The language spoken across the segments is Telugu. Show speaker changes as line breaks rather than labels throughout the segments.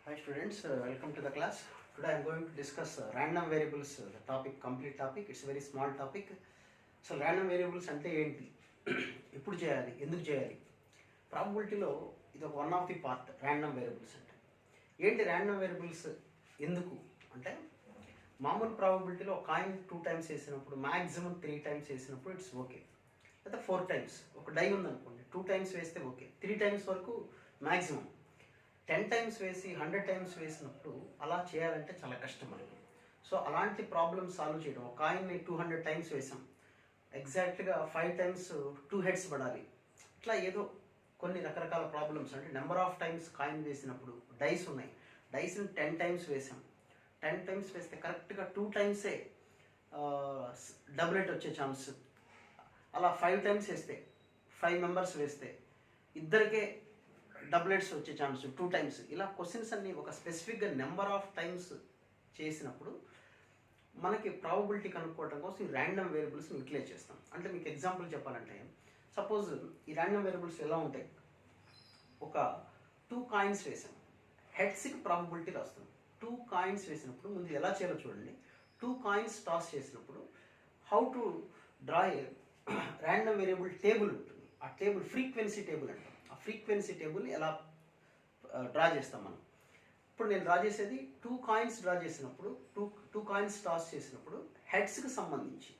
Hi students, welcome to the class. Today I am going to discuss random variables, the topic, complete topic. It's a very small topic. So random variables అంటే ఏంటి, ఎప్పుడు చేయాలి, ఎందుకు చేయాలి, ప్రాబబిలిటీలో ఇది ఒక one of the part. Random variables అంటే ఏంటి, ర్యాండమ్ వేరియబుల్స్ ఎందుకు అంటే, మామూలు ప్రాబబిలిటీలో కాయిన్ 2 times వేసినప్పుడు, మ్యాక్సిమం 3 times వేసినప్పుడు ఇట్స్ ఓకే. అయితే 4 times ఒక డై ఉందనుకోండి, 2 times వేస్తే ఓకే, 3 times వరకు మ్యాక్సిమం. 10 times వేసి 100 times వేసినప్పుడు అలా చేయాలంటే చాలా కష్టం మనకి. సో అలాంటి ప్రాబ్లమ్ సాల్వ్ చేయడం, ఒక కాయిన్ని 200 times వేసాం, ఎగ్జాక్ట్గా 5 times 2 heads పడాలి, ఇట్లా ఏదో కొన్ని రకరకాల ప్రాబ్లమ్స్. అంటే నెంబర్ ఆఫ్ టైమ్స్ కాయిన్ వేసినప్పుడు, డైస్ ఉన్నాయి, డైస్ని 10 times వేసాం, 10 times వేస్తే కరెక్ట్గా 2 times డబుల్ ఎట్ వచ్చే ఛాన్స్. అలా 5 times వేస్తే, 5 members వేస్తే ఇద్దరికే డబుల్ ఎట్స్ వచ్చే ఛాన్స్ 2 times. ఇలా క్వశ్చన్స్ అన్ని ఒక స్పెసిఫిక్గా నెంబర్ ఆఫ్ టైమ్స్ చేసినప్పుడు మనకి ప్రాబబిలిటీ కనుక్కోవడం కోసం ఈ ర్యాండమ్ వేరియబుల్స్ని యూటిలైజ్ చేస్తాం. అంటే మీకు ఎగ్జాంపుల్ చెప్పాలంటే, సపోజ్ ఈ ర్యాండమ్ వేరియబుల్స్ ఎలా ఉంటాయి, ఒక 2 coins వేసాం, హెడ్స్కి ప్రాబబిలిటీ రాస్తాం. 2 coins వేసినప్పుడు ముందు ఎలా చేయాలో చూడండి. 2 coins టాస్ చేసినప్పుడు how to draw A random variable table ఉంటుంది. ఆ టేబుల్ ఫ్రీక్వెన్సీ టేబుల్ అంటాం. ఆ ఫ్రీక్వెన్సీ టేబుల్ ఎలా డ్రా చేస్తాం మనం. ఇప్పుడు నేను డ్రా చేసేది 2 coins డ్రా చేసినప్పుడు, 2 coins టాస్ చేసినప్పుడు హెడ్స్కి సంబంధించి.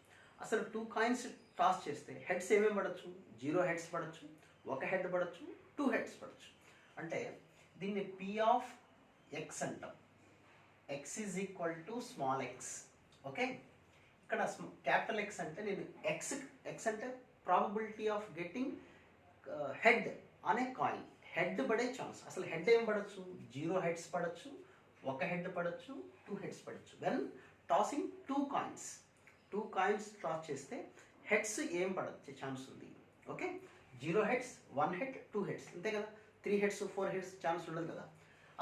అసలు 2 coins టాస్ చేస్తే హెడ్స్ ఏమేమి పడవచ్చు, 0 heads పడవచ్చు, 1 head పడవచ్చు, 2 heads పడవచ్చు. అంటే దీన్ని P ఆఫ్ ఎక్స్ అంటాం. X is equal to small X. Okay, ఇక్కడ క్యాపిటల్ ఎక్స్ అంటే నేను ఎక్స్ అంటే ప్రాబబిలిటీ ఆఫ్ గెట్టింగ్ హెడ్ అనే కాయిన్. హెడ్ పడే ఛాన్స్. అసలు హెడ్ ఏం పడవచ్చు, 0 heads పడవచ్చు, 1 head పడవచ్చు, 2 heads పడవచ్చు. When tossing 2 coins, 2 coins toss చేస్తే హెడ్స్ ఏం పడచ్చే ఛాన్స్ ఉంది. ఓకే, 0 heads, 1 head, 2 heads, అంతే కదా. 3 heads 4 heads ఛాన్స్ ఉండదు కదా.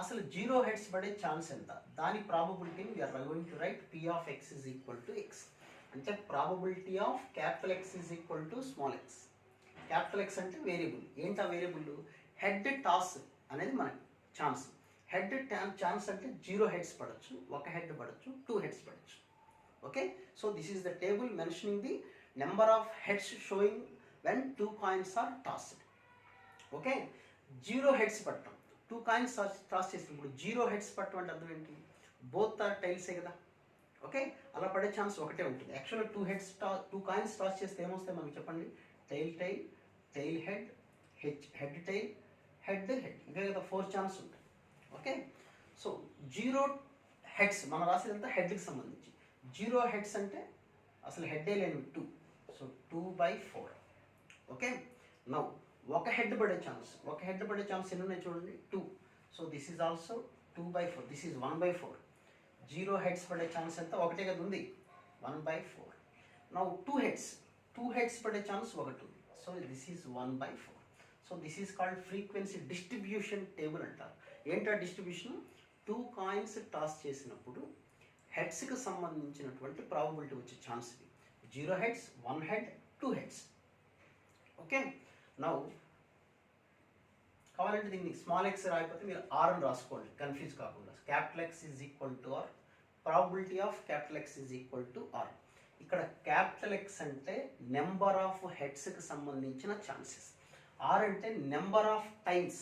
అసలు 0 heads పడే ఛాన్స్ ఎంత, దాని ప్రాబబిలిటీని we are going to write P of X is equal to X. అంటే probability of capital X is equal to small X. Capital X అంటే వేరియబుల్. ఏంటి ఆ వేరియబుల్, హెడ్ టాస్ అనేది మనకి ఛాన్స్. హెడ్ ఛాన్స్ అంటే 0 heads పడవచ్చు, 1 head పడవచ్చు, 2 heads పడవచ్చు. Okay, so this is the table mentioning the number of heads showing when 2 coins are tossed. Okay, 0 heads పట్టడం, 2 coins టాస్ చేసినప్పుడు 0 heads పట్టడం అంటే అర్థం ఏంటి, బోత్ ఆర్ టైల్సే కదా. ఓకే, అలా పడే ఛాన్స్ ఒకటే ఉంటుంది. యాక్చువల్గా 2 coins టాస్ చేస్తే ఏమొస్తాయి మనకి చెప్పండి, tail tail, tail head, head tail, head head, ఇవే కదా 4 ఛాన్స్ ఉంటాయి. ఓకే, సో 0 heads మనం రాసేదంతా హెడ్కి సంబంధించి. 0 heads అంటే అసలు హెడ్డే లేని 2, సో 2/4. ఓకే, నౌ 1 head పడే ఛాన్స్, 1 head పడే ఛాన్స్ ఎన్ని ఉన్నాయి చూడండి, 2. So this is also 2/4, this is 1/4. 0 heads పడే ఛాన్స్ ఎంత, ఒకటే కదా ఉంది, 1/4. నౌ 2 heads పడే ఛాన్స్ ఒకటి ఉంది, so this is 1/4. So this is called frequency distribution table అంటారు. ఏంటా డిస్ట్రిబ్యూషన్, 2 coins టాస్ చేసినప్పుడు హెడ్స్కి సంబంధించినటువంటి ప్రాబబిలిటీ వచ్చే ఛాన్స్ ఇది. 0 heads, 1 head, 2 heads. Okay, now కావాలంటే దీన్ని స్మాల్ ఎక్స్ రాకపోతే మీరు ఆర్ అని రాసుకోండి, కన్ఫ్యూజ్ కాకుండా. Capital X is equal to R, probability of capital X is equal to R. ఇక్కడ క్యాపిటల్ ఎక్స్ అంటే నెంబర్ ఆఫ్ హెడ్స్కి సంబంధించిన ఛాన్సెస్, ఆర్ అంటే number of times,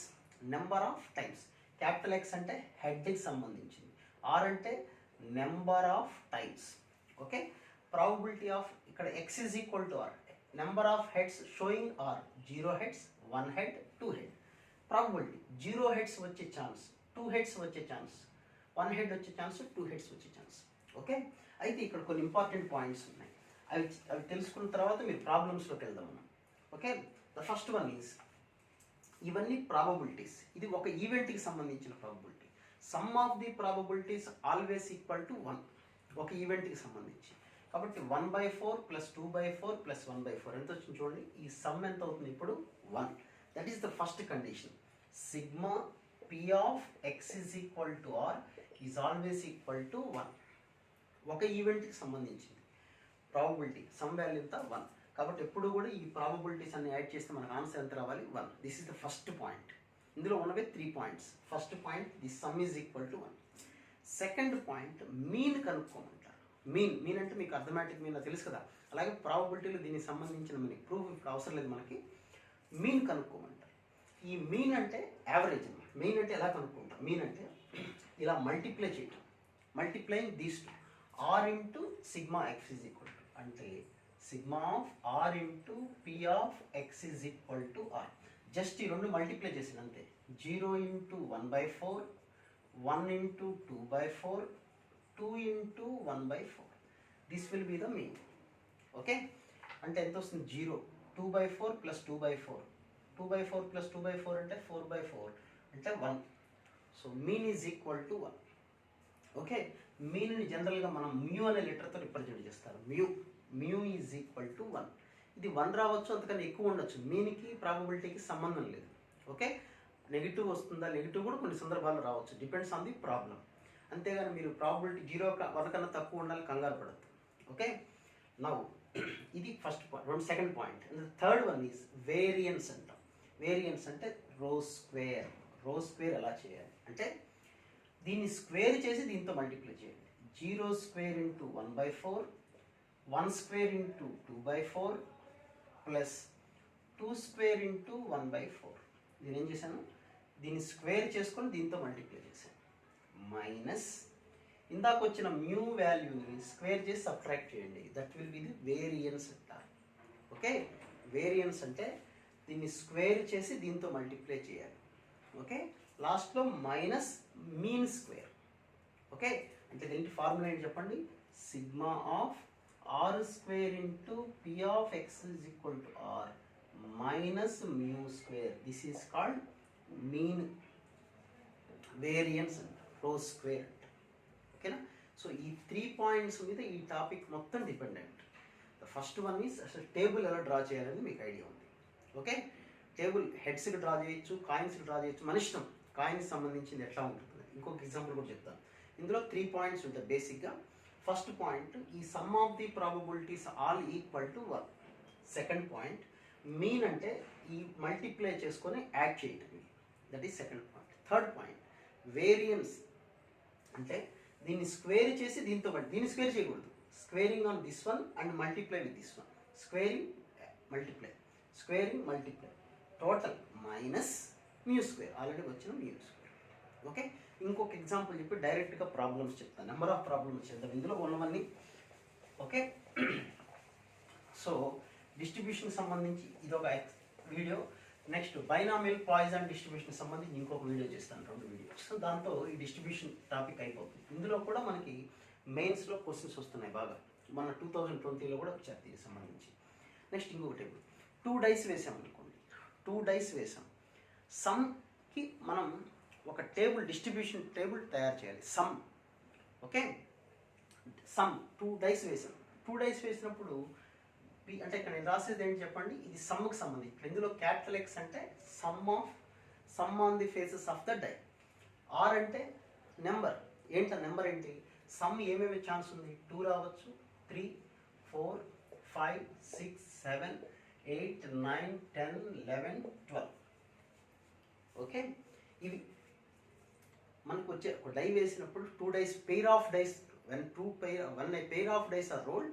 number of times. Capital X అంటే హెడ్కి సంబంధించింది, ఆర్ అంటే number of times. Okay, probability of ఇక్కడ X is equal to R, number of heads showing R 0 heads, 1 head, 2 head. ప్రాబబిలిటీ 0 heads వచ్చే ఛాన్స్, 2 heads వచ్చే ఛాన్స్, 1 head వచ్చే ఛాన్స్, 2 heads వచ్చే ఛాన్స్. ఓకే, అయితే ఇక్కడ కొన్ని ఇంపార్టెంట్ పాయింట్స్ ఉన్నాయి, అవి తెలుసుకున్న తర్వాత మీరు ప్రాబ్లమ్స్లోకి వెళ్దాం మనం. Okay, the first one is, ఇవన్నీ ప్రాబబిలిటీస్. ఇది ఒక ఈవెంట్కి సంబంధించిన probability. Some of the probabilities always equal to 1, ఒక ఈవెంట్కి సంబంధించి. కాబట్టి 1/4 + 2/4 + 1/4 ఎంత వచ్చింది చూడండి. ఈ సమ్ ఎంత అవుతుంది ఇప్పుడు, 1. That is the first condition. Sigma P of X is equal to R is always equal to 1. ఒక ఈవెంట్కి సంబంధించింది ప్రాబబిలిటీ, సమ్ వాల్యూ ఎంత 1. కాబట్టి ఎప్పుడు కూడా ఈ ప్రాబబిలిటీస్ అన్ని యాడ్ చేస్తే మనకు ఆన్సర్ ఎంత రావాలి, 1. This is the first point. ఇందులో ఉన్నవి 3 points. First point the sum is equal to 1. Second point mean కనుక్కోమంటారు. మీన్ అంటే మీకు అర్థమెటిక్ మీన్ తెలుసు కదా, అలాగే ప్రాబబిలిటీలు దీనికి సంబంధించిన మనకి ప్రూఫ్ ఇప్పుడు అవసరం లేదు, మనకి మీన్ కనుక్కోమంటారు. ఈ మీన్ అంటే యావరేజ్ అన్నమాట. మీన్ అంటే ఎలా కనుక్కుంటాం? మీన్ అంటే ఇలా మల్టిప్లై చేయటం, multiplying these two, R into sigma X is equal to, అంటే sigma of R into P of X is equal to R. Just ఈ రెండు మల్టిప్లై చేసిన అంతే. 0 into 1/4, 1 into 2/4, 2 into 1/4. This will be the mean. Okay, అంటే ఎంత వస్తుంది? 0, 2/4 ప్లస్ 2/4, 2/4 ప్లస్ 2/4 అంటే 4/4 అంటే 1. So mean is equal to 1. Okay, మీన్ని జనరల్గా మనం మ్యూ అనే లెటర్తో రిప్రజెంట్ చేస్తారు. Mu is equal to 1. ఇది 1 రావచ్చు, అంతకన్నా ఎక్కువ ఉండొచ్చు. మీన్కి ప్రాబబిలిటీకి సంబంధం లేదు. ఓకే, నెగిటివ్ వస్తుందా? నెగిటివ్ కూడా కొన్ని సందర్భాల్లో రావచ్చు, డిపెండ్స్ ఆన్ ది ప్రాబ్లం. అంతేగాని మీరు ప్రాబబిలిటీ 0 1 కన్నా తక్కువ ఉండాలి కంగారు పడద్దు. ఓకే, నౌ ఇది first point. Second point. Third one is variance అంటాం. వేరియన్స్ అంటే రో స్క్వేర్. రో స్క్వేర్ ఎలా చేయాలి అంటే దీన్ని స్క్వేర్ చేసి దీంతో మల్టిప్లై చేయండి. 0 square into 1/4, 1 square into 2/4 plus 2 square into 1/4. నేను ఏం చేశాను? దీన్ని స్క్వేర్ చేసుకొని దీంతో మల్టిప్లై చేశాను. మైనస్ ఇందాక వచ్చిన మ్యూ వాల్యూని స్క్వేర్ చేసి సబ్ట్రాక్ట్ చేయండి. That will be the variance అంటారు. ఓకే, వేరియన్స్ అంటే దీన్ని స్క్వేర్ చేసి దీంతో మల్టిప్లై చేయాలి. ఓకే, లాస్ట్లో మైనస్ మీన్ స్క్వేర్. ఓకే, అంటే దీనికి ఫార్ములా ఏంటి చెప్పండి? Sigma of R square into P of X is equal to R minus mu square. This is called mean variance అంట, రో స్క్వేర్ అంట. ఓకేనా? సో ఈ 3 పాయింట్స్ మీద ఈ టాపిక్ మొత్తం dependent. The first one is అసలు టేబుల్ ఎలా డ్రా చేయాలని మీకు ఐడియా ఉంది. ఓకే, టేబుల్ హెడ్స్కి డ్రా చేయొచ్చు, కాయిన్స్కి డ్రా చేయొచ్చు, మన ఇష్టం. కాయిన్కి సంబంధించింది ఎట్లా ఉంటుంది ఇంకొక ఎగ్జాంపుల్ కూడా చెప్తాను. ఇందులో 3 పాయింట్స్ ఉంటాయి బేసిక్గా. ఫస్ట్ పాయింట్, ఈ some of the probabilities all equal to 1. Second point, mean అంటే ఈ మల్టిప్లై చేసుకొని యాడ్ చేయటం. That is second point. Third point, variance అంటే దీన్ని స్క్వేర్ చేసి దీంతో దీన్ని స్క్వేర్ చేయకూడదు. Squaring on this one and multiply with this one. Squaring multiply, squaring multiply, total minus mu square. Already వచ్చిన మ్యూ స్క్వేర్. ఓకే, ఇంకొక ఎగ్జాంపుల్ చెప్పి డైరెక్ట్గా ప్రాబ్లమ్స్ చెప్తాను. నెంబర్ ఆఫ్ ప్రాబ్లమ్స్ చేద్దాం ఇందులో ఉన్నవన్నీ. ఓకే, సో డిస్ట్రిబ్యూషన్కి సంబంధించి ఇదొక వీడియో. నెక్స్ట్ బైనామియల్ పాయిజన్ డిస్ట్రిబ్యూషన్కి సంబంధించి ఇంకొక వీడియో చేస్తాను, 2 వీడియోస్. దాంతో ఈ డిస్ట్రిబ్యూషన్ టాపిక్ అయిపోతుంది. ఇందులో కూడా మనకి మెయిన్స్లో క్వశ్చన్స్ వస్తున్నాయి బాగా. మన 2020లో కూడా వచ్చారు దీనికి సంబంధించి. నెక్స్ట్ ఇంకొక టేబుల్, 2 డైస్ వేసాం అనుకోండి. 2 డైస్ వేసాం. సమ్కి మనం ఒక టేబుల్, డిస్ట్రిబ్యూషన్ టేబుల్ తయారు చేయాలి. సమ్. ఓకే, సమ్ 2 డైస్ వేసాం. 2 డైస్ వేసినప్పుడు అంటే ఇక్కడ నేను రాసేది ఏంటి చెప్పండి? ఇది సమ్కి సంబంధించి. ఇందులో క్యాపిటల్ ఎక్స్ అంటే sum on the faces of the die. R అంటే నెంబర్. ఏంటి నెంబర్ ఏంటి? సమ్ ఏమేమి ఛాన్స్ ఉంది? 2 రావచ్చు, 3, 4, 5, 6, 7, 8, 9, 10, 11, 12. ఓకే, ఇవి మనకు వచ్చే ఒక డై వేసినప్పుడు 2 dice, pair of dice. when a pair of dice are rolled,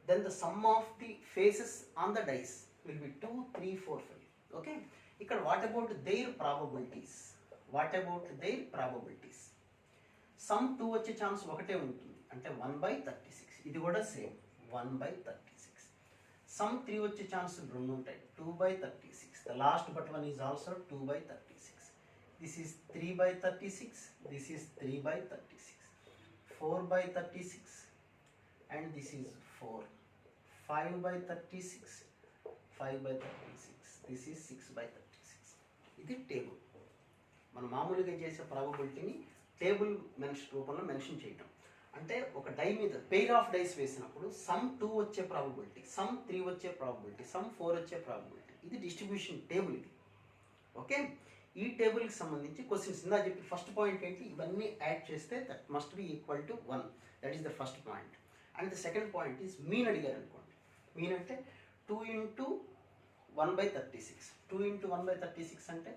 then the sum of the faces on the dice will be 2, 3, 4, 5. Okay, ఇక్కడ what about their probabilities? Some 2 వచ్చే ఛాన్స్ ఒకటే ఉంటుంది, అంటే 1/36. ఇది కూడా సేమ్ 1/36. సమ్ 3 వచ్చే ఛాన్స్ 2 ఉంటాయి, 2/36. the last but one is also 2/36. this is 3/36, this is 3/36, 4/36, and this is 4. 5/36, 5/36, this is 6/36. ఇది టేబుల్. మనం మామూలుగా చేసే ప్రాబబిలిటీని టేబుల్ రూపంలో మెన్షన్ చేయటం. అంటే ఒక డై మీద పెయిర్ ఆఫ్ డైస్ వేసినప్పుడు సమ్ 2 వచ్చే ప్రాబబిలిటీ, సమ్ 3 వచ్చే ప్రాబబిలిటీ, సమ్ 4 వచ్చే ప్రాబబిలిటీ. ఇది డిస్ట్రిబ్యూషన్ టేబుల్ ఇది. ఓకే, ఈ టేబుల్కి సంబంధించి క్వశ్చన్స్ ఇందా చెప్పి ఫస్ట్ పాయింట్ ఏంటి? ఇవన్నీ యాడ్ చేస్తే that must be equal to 1. That is the first point. And the second point is mean అడిగారు అనుకోండి. మీన్ అంటే 2 × 1/36. 2 × 1/36 అంటే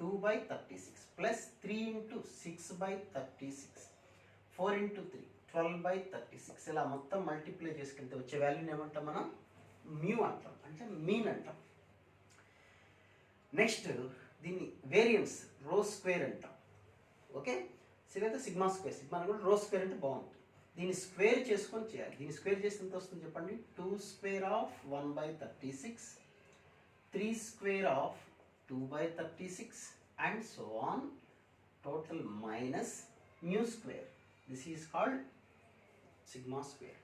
2/36 ప్లస్ 3 ఇంటూ 6/36 4 ఇంటూ 3 12/36 ఇలా మొత్తం మల్టిప్లై చేసుకుంటే వచ్చే వాల్యూని ఏమంటాం మనం మ్యూ అంటాం, అంటే మీన్ అంటాం. నెక్స్ట్ దీన్ని వేరియన్స్ రో స్క్వేర్ అంటాం. ఓకే, లేదా సిగ్మా స్క్వేర్, సిగ్మా కూడా రో స్క్వేర్ అంటే బాగుంటుంది. దీన్ని స్క్వేర్ చేసుకొని చేయాలి. దీన్ని స్క్వేర్ చేస్తే ఎంత వస్తుంది చెప్పండి, 2 square of 1/36 3 square of 2/36 and so on, total minus mu square. This is called sigma square.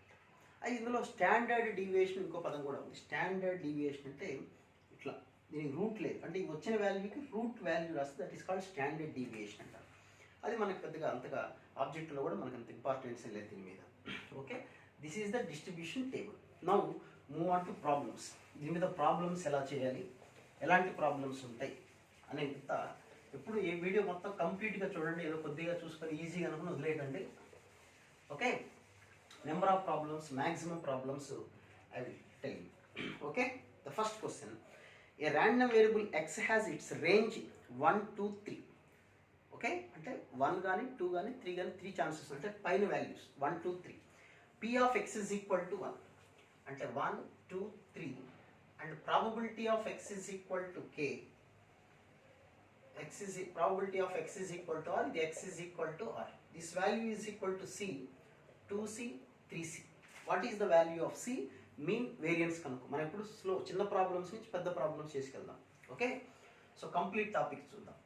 అది ఇందులో స్టాండర్డ్ డీవియేషన్ ఇంకో పదం కూడా ఉంది. స్టాండర్డ్ డీవియేషన్ అంటే ఇట్లా, దీనికి రూట్ లేదు, అంటే ఈ వచ్చిన వాల్యూకి రూట్ వాల్యూ రాస్తే that is called standard deviation అంటారు. అది మనకు పెద్దగా అంతగా ఆబ్జెక్ట్లో కూడా మనకు అంత ఇంపార్టెన్స్ లేదు దీని మీద. Okay, this is the distribution table. Now move on to problems. దీని మీద ప్రాబ్లమ్స్ ఎలా చేయాలి, ఎలాంటి ప్రాబ్లమ్స్ ఉంటాయి అనేంత ఎప్పుడు ఏ వీడియో మొత్తం కంప్లీట్గా చూడండి, ఏదో కొద్దిగా చూసుకొని ఈజీగా అనుకుని వదిలేయండి. Okay, number of problems, maximum problems I will tell you. Okay, the first question, A random variable X has its range 1 2 3. Okay, అంటే 1 కానీ 2 కానీ 3 కానీ 3 ఛాన్సెస్ అంటే పైన values 1 2 3. P of x is equal to 1 అంటే 1 2 3 and probability of x is equal to k. Probability of x is equal to r, the x is equal to r. This value is equal to c, 2c 3c. What is the value of c? Mean variance కనుక మనం ఇప్పుడు చిన్న ప్రాబ్లమ్స్ నుంచి పెద్ద ప్రాబ్లమ్స్ చేసుకెళ్దాం. ఓకే, సో కంప్లీట్ టాపిక్ చూద్దాం.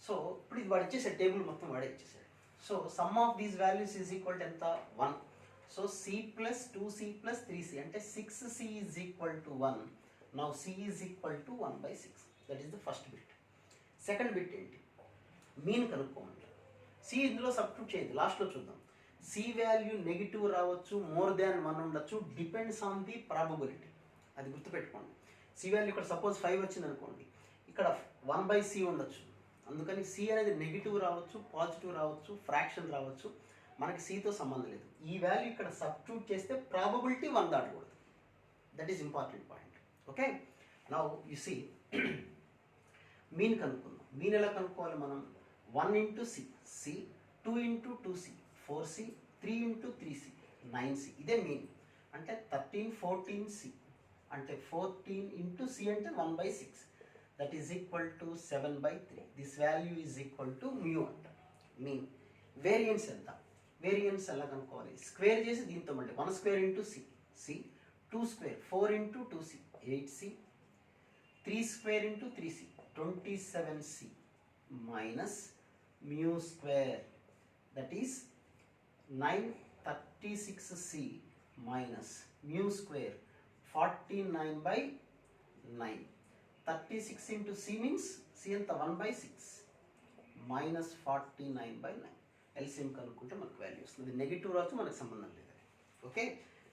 సో ఇప్పుడు ఇది వాడు ఇచ్చేసాడు, టేబుల్ మొత్తం వాడే ఇచ్చేసాడు. So sum of these values is equal to ఎంత 1. So c plus 2c plus 3c అంటే 6c is equal to 1. Now c is equal to 1/6. That is the first bit. Second bit ఏంటి, మీన్ కనుక్కోమండి. c ఇందులో సబ్స్టిట్యూట్ చేయదు, లాస్ట్లో చూద్దాం. సి వాల్యూ నెగిటివ్ రావచ్చు, మోర్ దాన్ 1 ఉండొచ్చు, డిపెండ్స్ ఆన్ ది ప్రాబబిలిటీ. అది గుర్తుపెట్టుకోండి. సి వాల్యూ ఇక్కడ సపోజ్ 5 వచ్చింది అనుకోండి, ఇక్కడ 1/c ఉండొచ్చు. అందుకని సి అనేది నెగిటివ్ రావచ్చు, పాజిటివ్ రావచ్చు, ఫ్రాక్షన్ రావచ్చు, మనకి సితో సంబంధం లేదు. ఈ వాల్యూ ఇక్కడ సబ్స్టిట్యూట్ చేస్తే ప్రాబబిలిటీ 1 దాటకూడదు. That is important point. Okay, now you see mean కనుక్కుందాం. మీన్ ఎలా కనుక్కోవాలి మనం, 1 into C, 2 into 2c 4c, 3 into 3c 9c. ఇదే మీన్. అంటే 13 14c అంటే 14 ఇంటూ c అంటే 1/6. That is equal to 7/3. This value is equal to mu అంట మీన్. వేరియన్స్ ఎంత, వేరియన్స్ ఎలా కనుక్కోవాలి, స్క్వేర్ చేసి దీంతో మళ్ళీ 1 square into c, 2 square 4 into 2c 8c, 3 square into 3c 27c minus mu square that is 936c minus mu square 49/9. 36 into c means c ఎంత 1/6 మైనస్ 49/9. ఎల్సిఎం కనుక్కుంటే మనకు వాల్యూ వస్తుంది. నెగిటివ్ రావచ్చు, మనకు సంబంధం లేదు. Okay,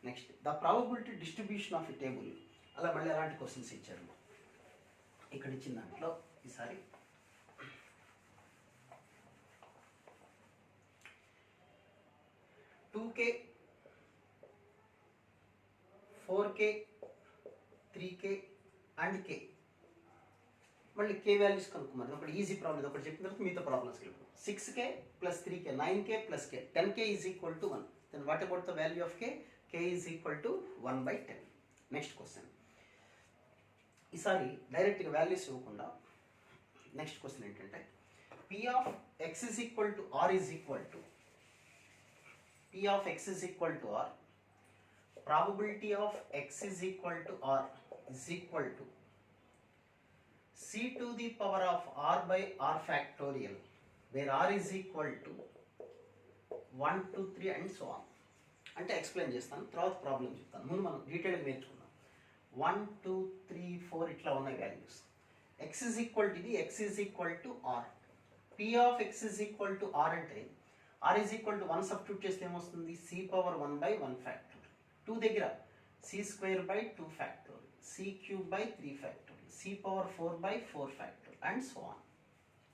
next the probability distribution of a table. అలా మళ్ళీ ఎలాంటి క్వశ్చన్స్ ఇచ్చారు ఇక్కడ ఇచ్చిన దాంట్లో. ఈసారి 2k 4k 3k and k. మళ్ళీ k వాల్యూస్ కనుక్కున్నారు. ఒకటి ఈజీ ప్రాబ్లం, ఒకటి చెప్పిన తర్వాత మిగతా ప్రాబ్లమ్స్కి వెళ్ళిపోతాం. 6k plus 3k 9k plus k 10k is equal to 1. Then what about the value of k? k is equal to 1/10. Next question. ఈసారి డైరెక్ట్గా వాల్యూస్ ఇవ్వకుండా నెక్స్ట్ క్వశ్చన్ ఏంటంటే, p of x is equal to r is equal to P of x is equal to r, probability of x is equal to r is equal to c to the power of r by r factorial, where r is equal to 1 2 3 and so on. అంటే ఎక్స్ప్లెయిన్ చేస్తాను, తర్వాత ప్రాబ్లం చెప్తాను. ముందు మనం డీటెయిల్గా నేర్చుకుందాం. 1 2 3 4 ఇట్లా ఉన్నాయి values. x is equal to ఇది, x is equal to r. P of x is equal to r అంటే r is equal to 1 substitute చేస్తే ఏమొస్తుంది, c పవర్ 1/1 ఫ్యాక్టర్. 2 దగ్గర c square by 2 factor, c cube by 3 factor, c power 4/4 factor and so on.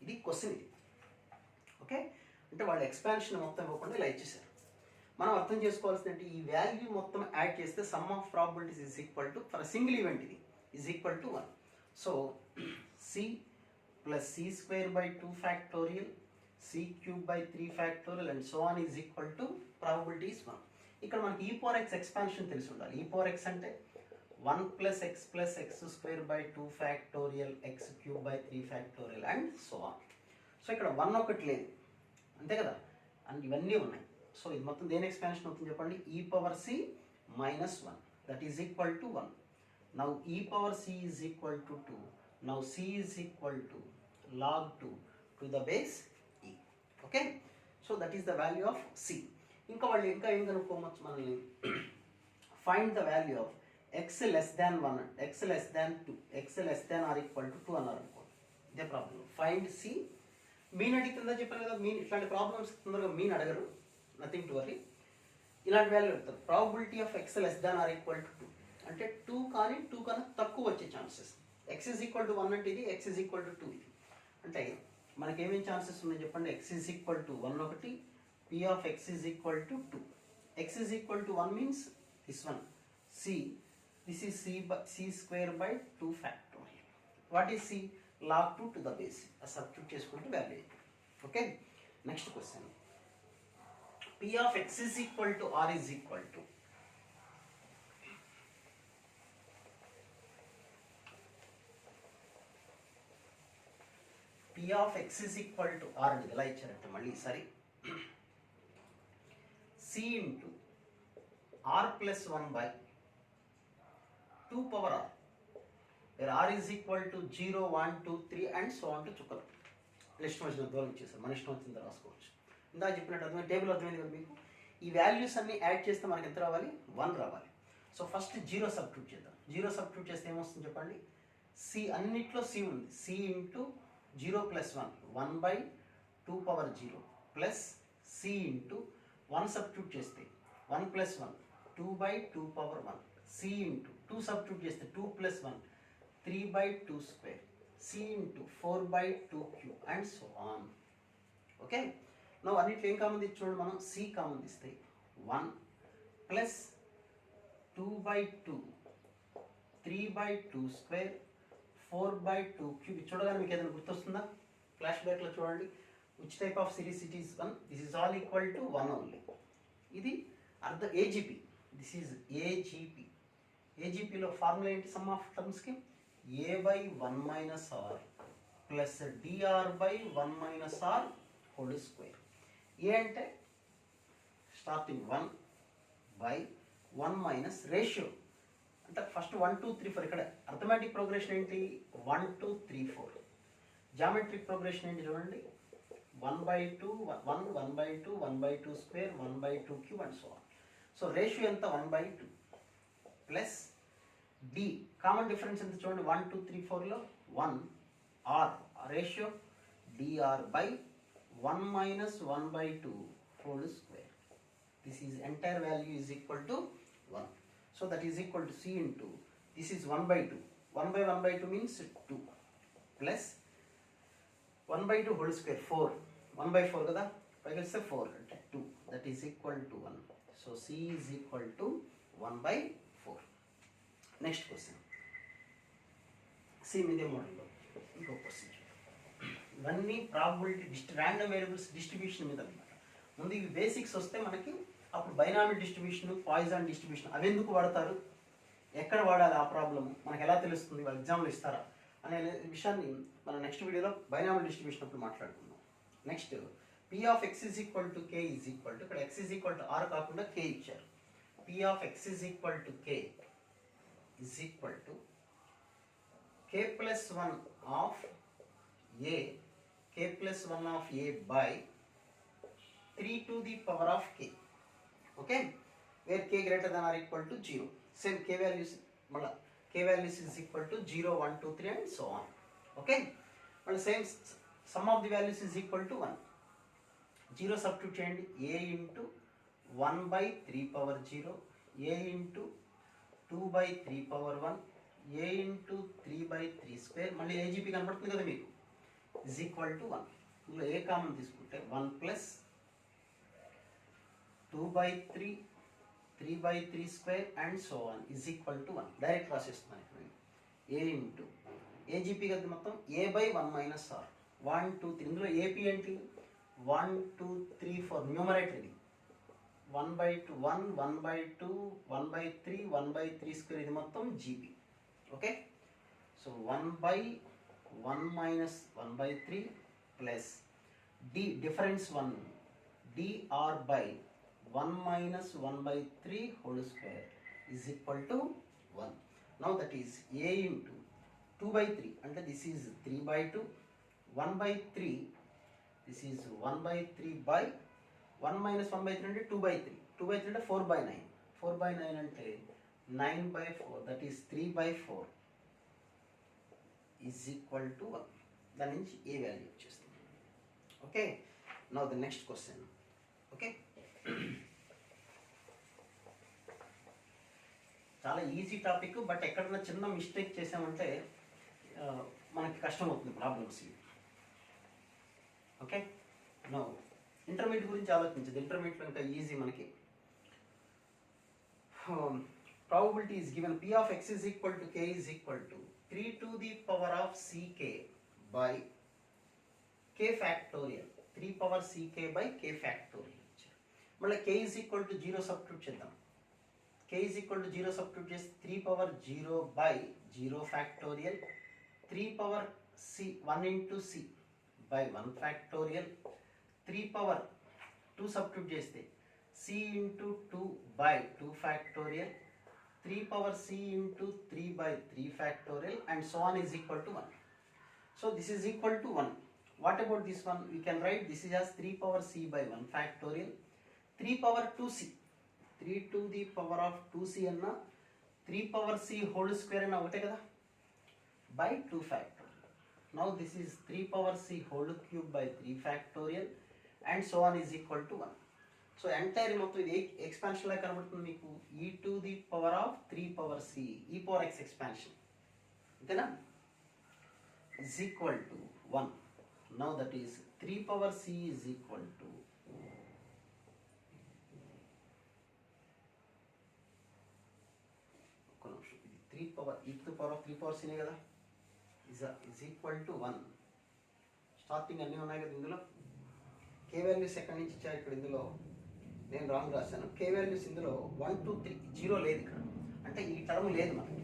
ఇది క్వశ్చన్ ఇది. ఓకే, అంటే వాళ్ళు ఎక్స్పాన్షన్ మొత్తం ఇవ్వకుండా ఇలా ఇచ్చేసారు. మనం అర్థం చేసుకోవాల్సిందంటే ఈ వాల్యూ మొత్తం యాడ్ చేస్తే sum of probabilities is equal to, for single event ఇది is equal to 1. So c plus c square by 2 factorial, c cube by 3 factorial and so on is equal to probability is 1. ఇక్కడ మనకి e power x ఎక్స్పాన్షన్ తెలిసి ఉండాలి. e power x అంటే 1 plus x square by 2 factorial x cube by 3 factorial and so on. So ఇక్కడ 1 ఒకటి లేదు అంతే కదా, అండ్ ఇవన్నీ ఉన్నాయి. సో ఇది మొత్తం దేని ఎక్స్పాన్షన్ అవుతుంది చెప్పండి, e power c minus 1 that is equal to 1. Now e power c is equal to 2. Now c is equal to log 2 to the base e. Okay, so that is the value of c. ఇంకా వాళ్ళు ఇంకా ఏం కనుక్కోవచ్చు మనల్ని, find the value of x less than 1, x less than 2, x less than or equal to 2 అన్నారు అనుకో, ఇదే ప్రాబ్లం. ఫైండ్ సి, మీన్ అడుగుతుందా చెప్పాను కదా, మీన్ ఇట్లాంటి ప్రాబ్లమ్స్ తొందరగా మీన్ అడగరు, నథింగ్ టు వరీ. ఇలాంటి వాల్యూ అడుగుతారు. Probability of X less than or equal to 2 అంటే 2 కానీ 2 కన్నా తక్కువ వచ్చే chances. X is equal to 1 అంటే ఇది, ఎక్స్ ఈజ్ ఈక్వల్ టు 2 ఇది. అంటే మనకి ఏమేమి ఛాన్సెస్ ఉన్నాయి చెప్పండి, ఎక్స్ ఈజ్ ఈక్వల్ టు 1 ఒకటి, p of x is equal to 2. x is equal to 1 means this one, c, this is c square by 2 factorial. What is c? Log 2 to the base. A substitute చేసుకుంటే value. Okay, next question. p of x is equal to r is equal to p of x is equal to r అని ఎలా ఇచ్చారంటే మళ్ళీ ఈసారి c into r plus 1 by 2 power r, where r is equal to 0, 1, 2, 3 and so on to చుక్కలు. ఇష్టం వచ్చిన దూరం ఇచ్చేసారు, మన ఇష్టం వచ్చింది రాసుకోవచ్చు. ఇందా చెప్పినట్టు అర్థమైంది, టేబుల్ అర్థమైంది కదా మీకు. ఈ వాల్యూస్ అన్ని యాడ్ చేస్తే మనకి ఎంత రావాలి, 1 రావాలి. సో ఫస్ట్ 0 సబ్స్టిట్యూట్ చేద్దాం. 0 సబ్స్టిట్యూట్ చేస్తే ఏమొస్తుంది చెప్పండి, c అన్నిట్లో c ఉంది, c into 0 plus 1, 1 by 2 power 0 plus c into 1 substitute చేస్తే 1 plus 1, 2 by 2 power 1, c into 2 substitute చేస్తే 2 plus 1, 3 by 2 square, c into 4 by 2 cube and so on. Okay, no అన్నిట్లో ఏం కామన్ తీసి చూడండి, మనం c కామన్ తీస్తే 1 plus 2 by 2, 3 by 2 square, 4 by 2 cube. చూడగానే మీకు ఏదైనా గుర్తొస్తుందా, ఫ్లాష్ బ్యాక్లో చూడండి. which type of series it is 1, this is all equal to 1 only. ఇది అర్థం AGP, this is AGP. AGP లో ఫార్ములా ఏంటి, సమ్ ఆఫ్ టర్మ్స్ కి a by 1 minus r plus dr by 1 minus r whole square. a అంటే స్టార్టింగ్ 1 by 1 minus రేషియో అంటే ఫస్ట్ 1 2 3 4. ఇక్కడ అర్థమెటిక్ ప్రోగ్రెషన్ ఏంటి, 1 2 3 4. జామెట్రిక్ ప్రోగ్రెషన్ ఏంటి చూడండి, 1 by 2, 1, 1 by 2, 1 by 2 square, 1 by 2 cube and so on. So ratio ఎంత, 1 by 2 plus D, common difference ఎంత చూడండి, 1 2 3 4లో 1 r, ratio dr by 1 minus 1 by 2 whole square. This is entire value is equal to 1. So that is equal to c into, this is 1 by 2, 1 by 1 by 2 means 2 plus 1 by 2 whole square 4, 1 by 4 కదా, పైకి వస్తే 4 అంటే 2, that is equal to 1. So c is equal to 1 by 4. Next question, C మీదే మోడల్లో ఇంకో క్వశ్చన్. ఇవన్నీ ప్రాబబిలిటీ ర్యాండమ్ వేరియబుల్స్ డిస్ట్రిబ్యూషన్ మీద అనమాట. ముందు ఇవి బేసిక్స్ వస్తే మనకి అప్పుడు బైనామియల్ డిస్ట్రిబ్యూషన్, పాయిజన్ డిస్ట్రిబ్యూషన్ అవి ఎందుకు వాడతారు, ఎక్కడ వాడాలి, ఆ ప్రాబ్లమ్ మనకు ఎలా తెలుస్తుంది, వాళ్ళు ఎగ్జామ్లు ఇస్తారా అనే విషయాన్ని మనం నెక్స్ట్ వీడియోలో బైనామియల్ డిస్ట్రిబ్యూషన్ అప్పుడు మాట్లాడుకుందాం. Next p of x is equal to k is equal to, ఇక్కడ x is equal to r కాకుండా k ఇచ్చారు. p of x is equal to k is equal to k plus 1 of a, k plus 1 of a by 3 to the power of k. Okay, where k greater than or equal to 0. Same k values, mala k values is equal to 0, 1, 2, 3 and so on. Okay, and same sum of the values is equal to 1. 0 substitute చేయండి, a into 1 by 3 power 0, a into 2 by 3 power 1, a into 3 by 3 square, మళ్ళీ AGP కనపడుతుంది కదా మీకు, is equal to 1. ఇందులో ఏ కామన్ తీసుకుంటే 1 plus 2 by 3, 3 by 3 square and so on is equal to 1. Direct రాసేస్తున్నాను ఇక్కడ, a into ఏజీపీ కదా మొత్తం ఏ బై 1 మైనస్ ఆర్ 1 2 3 ఇందులో ఏపీ ఏంటి 1 2 3 4 న్యూమరేటర్ ఇది 1 by 2 1 1 by 2 1 by 3 1 by 3 square ఇది మొత్తం GP okay so 1 by 1 minus 1 by 3 plus D difference 1 dr by 1 minus 1 by 3 whole square is equal to 1. Now that is a into 2 by 3 and this is 3 by 2 1 by 3 this is 1 by 3 by 1 minus 1 by 3 and 2 by 3 2 by 3 and 4 by 9 4 by 9 and 9 by 4 that is 3 by 4 is equal to 1. That means a value వచ్చేస్తుంది. Okay, now the next question. Okay చాలా ఈజీ టాపిక్ బట్ ఎక్కడన్నా చిన్న మిస్టేక్ చేసామంటే మనకి కష్టం అవుతుంది ప్రాబ్లమ్స్ ఓకే నో ఇంటర్మీడియట్ గురించి ఆలోచించదు ఇంటర్మీడియట్లో ఇంకా ఈజీ మనకి probability is given P of X is equal to K is equal to 3 to the power of ck by k factorial 3 power ck by k factorial మళ్ళీ k is equal to 0 substitute చేద్దాం k is equal to 0 substitute చేసి 3 power 0 by 0 factorial 3 power c 1 into c by 1 factorial 3 power 2 substitute చేస్తే c into 2 by 2 factorial 3 power c into 3 by 3 factorial and so on is equal to 1. So this is equal to 1. What about this one? We can write this is as 3 power c by 1 factorial 3 power 2c 3 to the power of 2c అన్న 3 power c whole square అన్న ఒకటే కదా by 2 factorial. Now this is 3 power c whole cube by 3 factorial and so on is equal to 1. So entire మొత్తం ఇది ఎక్స్పాన్షన్ లా కనబడుతుంది మీకు e to the power of 3 power c e power x expansion అంతేనా is equal to 1. Now that is 3 power c is equal to 3 power e to the power of 3 power c నే కదా is equal to 1. స్టార్టింగ్ అన్నీ ఉన్నాయి కదా ఇందులో k వాల్యూస్ ఎక్కడి నుంచి ఇచ్చారు ఇక్కడ ఇందులో నేను రాంగ్ రాశాను k వాల్యూస్ ఇందులో 1 2 3 0 లేదు ఇక్కడ అంటే ఈ టర్మ్ లేదు మనకి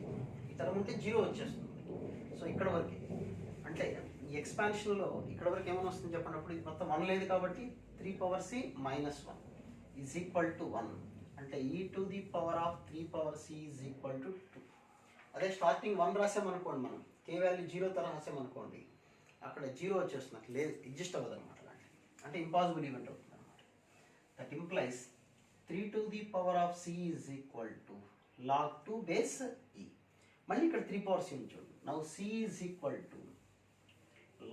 ఈ టర్మ్ ఉంటే 0 వచ్చేస్తుంది సో ఇక్కడ వరకే అంటే ఈ ఎక్స్పాన్షన్లో ఇక్కడ వరకు ఏమైనా వస్తుంది చెప్పినప్పుడు ఇది మొత్తం 1 లేదు కాబట్టి 3 power c minus 1 is equal to 1 అంటే e to the power of 3 power c is equal to 2. అదే స్టార్టింగ్ 1 రాసామనుకోండి మనం k వాల్యూ 0 తర రాసామనుకోండి అక్కడ 0 వచ్చేస్తున్నట్టు లేదు ఎగ్జిస్ట్ అవ్వదు అనమాట అంటే ఇంపాసిబుల్ ఈవెంట్ అవుతుంది అనమాట that implies 3 to the power of c is equal to log 2 base e మళ్ళీ ఇక్కడ 3 power c ఉంది చూడండి now c is equal to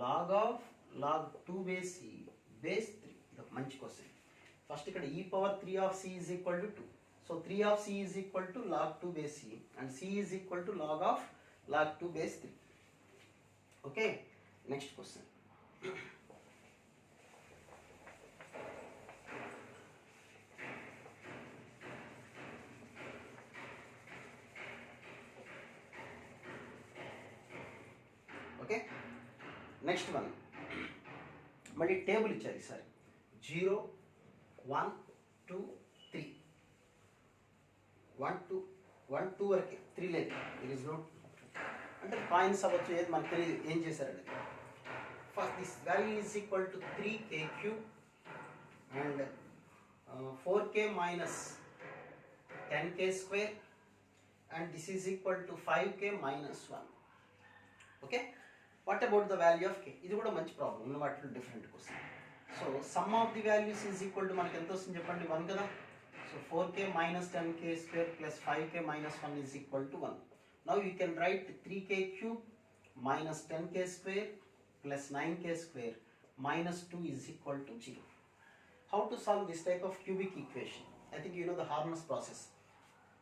log of log 2 base e base 3 ఇది ఒక మంచి క్వశ్చన్ ఫస్ట్ ఇక్కడ e power 3 of c is equal to 2 so 3 of c is equal to log 2 base e and c is equal to log of log 2 base 3. Okay, next question. Okay, next one. మళ్ళీ టేబుల్ ఇచ్చారు ఈసారి 0 1 2 3 1 2 1 2 వరకే 3 లేదు ఇట్ ఈస్ నోట్ అంటే కాయిన్స్ అవ్వచ్చు ఏది మనకు తెలియదు ఏం చేశారండి first this value is equal to 3k cube and 4k minus 10k square and this is equal to 5k minus 1. Okay, what about the value of k? ఇది కూడా మంచి ప్రాబ్లం ఉన్న వాటిలో different question. So sum of the values is equal to మనకి ఎంత వస్తుంది చెప్పండి 1 కదా. So 4k minus 10k square plus 5k minus 1 is equal to 1. Now you can write 3k cube minus 10k square plus 9k square minus 2 is equal to 0. How to solve this type of cubic equation? I think you know the Harness process.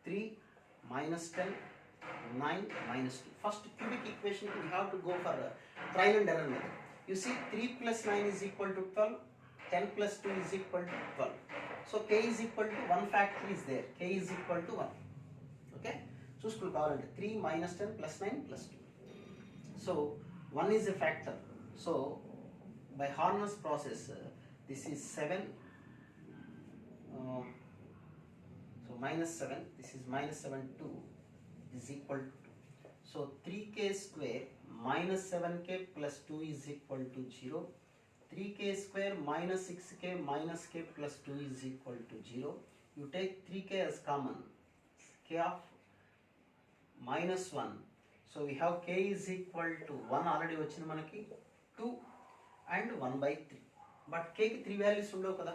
3 minus 10 9 minus 2. First cubic equation we have to go for trial and error method. You see 3 plus 9 is equal to 12, 10 plus 2 is equal to 12. So k is equal to 1 factor is there. K is equal to 1. Okay. So school power 3 minus 10 plus 9 plus 2. So 1 is a factor. So by Horner's process, this is 7. So minus 7. This is minus 7 2 is equal to 2. So 3k square minus 7k plus 2 is equal to 0. 3k square minus 6k minus k plus 2 is equal to 0. You take 3k as common. K of minus 1. So we have k is equal to 1 already వచ్చింది మనకి 2 and 1 by 3. బట్ కేకి 3 వాల్యూస్ ఉండవు కదా,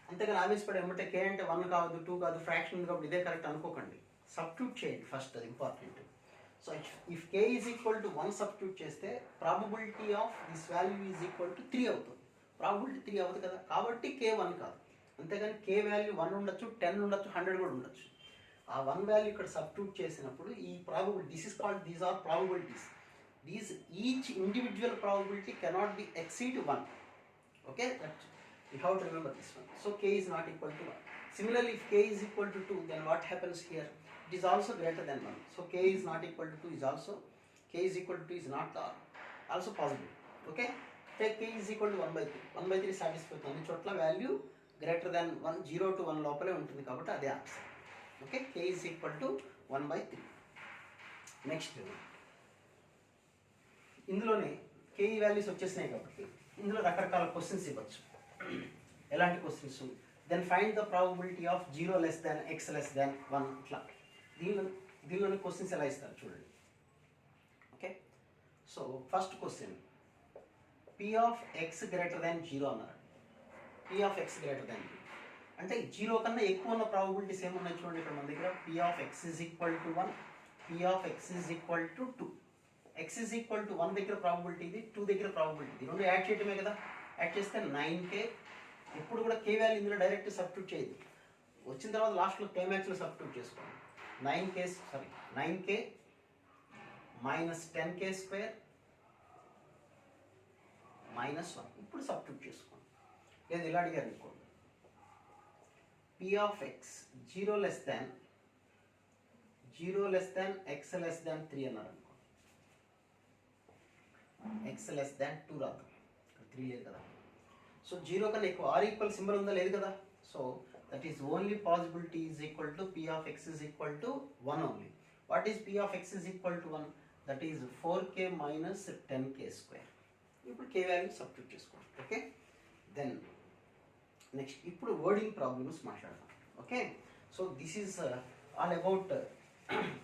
అంతేగాని ఆవేశపడి ఏమంటే కే అంటే 1 కాదు 2 కాదు ఫ్రాక్షన్ ఉంది కాబట్టి ఇదే కరెక్ట్ అనుకోకండి. సబ్స్టిట్యూట్ చేయండి ఫస్ట్, అది important. So if k is equal to 1 substitute చేస్తే probability of this value is equal to 3 అవుతుంది. ప్రాబబిలిటీ 3 అవ్వదు కదా, కాబట్టి k 1 కాదు. అంతేగాని k వాల్యూ 1 ఉండొచ్చు, 10 ఉండొచ్చు, 100 కూడా ఉండొచ్చు. ఆ 1 వాల్యూ ఇక్కడ సబ్స్టిట్యూట్ చేసినప్పుడు ఈ probability, this is called, these are probabilities. These each individual probability cannot be exceed 1. Okay, that you have to remember this one. So k is not equal to 1. Similarly, if k is equal to 2, then what happens here? It is also greater than 1. So k is not equal to 2 is also, k is equal to 2 is not also possible. Okay, take k is equal to 1 by 3. 1 by 3 satisfies అన్ని చోట్ల వాల్యూ గ్రేటర్ దాన్ 1, 0 to 1 లోపలే ఉంటుంది కాబట్టి అదే answer. Okay, k is equal to 1 by 3. Next ఇందులోనే కే వాల్యూస్ వచ్చేసినాయి కాబట్టి ఇందులో రకరకాల క్వశ్చన్స్ ఇవ్వచ్చు. ఎలాంటి questions? Then find the probability of 0 less than X less than 1. ఇట్లా దీనిలోని క్వశ్చన్స్ ఎలా ఇస్తారు చూడండి. Okay, so first question, P of X greater than 0 అన్నారు. P of X greater than 0 అంటే 0 కన్నా ఎక్కువ ఉన్న ప్రాబబిలిటీస్ ఏమున్నాయి చూడండి. ఇక్కడ మన దగ్గర P of X is equal to 1, P of X is equal to 2. x is equal to 1 దగ్గర ప్రాబబిలిటీ ఇది, 2 దగ్గర ప్రాబబిలిటీ ఇది, రెండు యాడ్ చేయడమే కదా. యాడ్ చేస్తే 9k. ఎప్పుడు కూడా k వాల్యూ ఇందులో డైరెక్ట్ సబ్స్టిట్యూట్ చేయదు, వచ్చిన తర్వాత లాస్ట్లో k మ్యాక్స్లో సబ్స్టిట్యూట్ చేసుకోండి. 9k minus 10k square minus 1. ఇప్పుడు సబ్స్టిట్యూట్ చేసుకోండి. లేదు ఇలా అడిగారు అనుకోండి, p of X 0 less than x less than 3 అన్నారు. ఎక్స్ లెస్ దాన్ 2 రాదు, 3 లేదు కదా. సో 0 కన్నా ఎక్కువ, ఆర్ ఈక్వల్ సింబల్ ఉందా లేదు కదా. So that is only possibility is equal to P of X is equal to 1 only. What is P of X is equal to 1? That is 4k minus 10k square. ఇప్పుడు k వాల్యూ సబ్స్టిట్యూట్ చేసుకోండి. ఓకే, దెన్ నెక్స్ట్ ఇప్పుడు వర్డింగ్ ప్రాబ్లమ్స్ మాట్లాడదాం. Okay, so this is all about